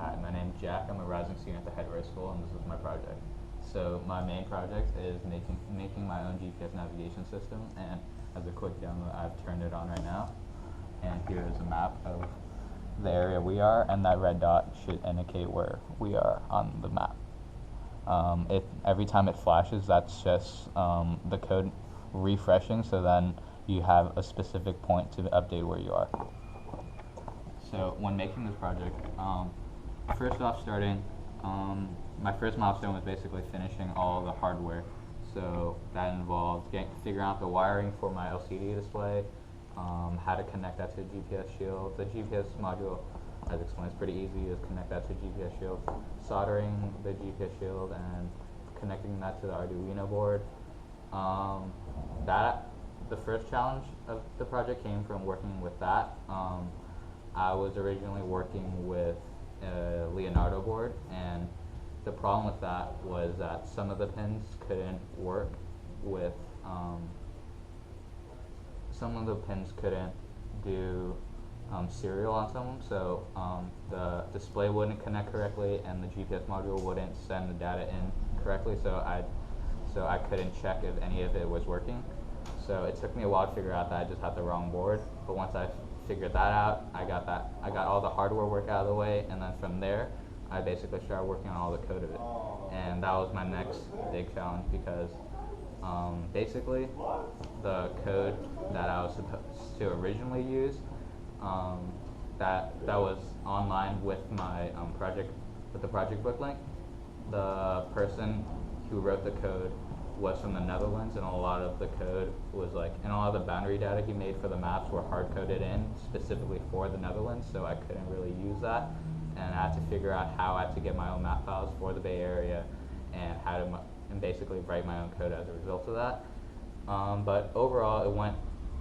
Hi, my name's Jack. I'm a rising senior at the Head Rice School, and this is my project. So my main project is making my own GPS navigation system, and as a quick demo, I've turned it on right now. And here is a map of the area we are, and that red dot should indicate where we are on the map. If every time it flashes, that's just the code refreshing, so then you have a specific point to update where you are. So when making this project, first off my first milestone was basically finishing all the hardware. So that involved figuring out the wiring for my LCD display, how to connect that to the GPS shield. The GPS module, as explained, is pretty easy. Is connect that to the GPS shield, soldering the GPS shield, and connecting that to the Arduino board. The first challenge of the project came from working with that. I was originally working with a Leonardo board, and the problem with that was that some of the pins couldn't work with some of the pins couldn't do serial on some of them, so the display wouldn't connect correctly and the GPS module wouldn't send the data in correctly, so I couldn't check if any of it was working. So it took me a while to figure out that I just had the wrong board, but once I figured that out, I got all the hardware work out of the way, and then from there I basically started working on all the code of it. And that was my next big challenge, because basically the code that I was supposed to originally use, that was online with my the project book link. The person who wrote the code was from the Netherlands, and a lot of the code was and a lot of the boundary data he made for the maps were hard coded in specifically for the Netherlands, so I couldn't really use that, and I had to figure out how I had to get my own map files for the Bay Area, and and basically write my own code as a result of that. But overall, it went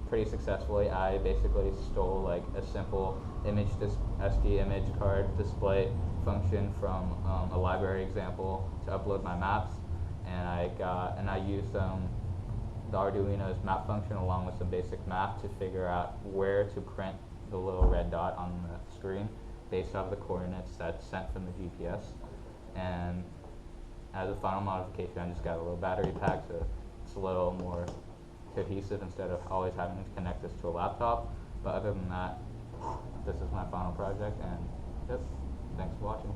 pretty successfully. I basically stole a simple SD image card display function from a library example to upload my maps, and I used the Arduino's map function along with some basic math to figure out where to print the little red dot on the screen based off the coordinates that's sent from the GPS. And as a final modification, I just got a little battery pack, so it's a little more cohesive instead of always having to connect this to a laptop. But other than that, this is my final project, and yep, thanks for watching.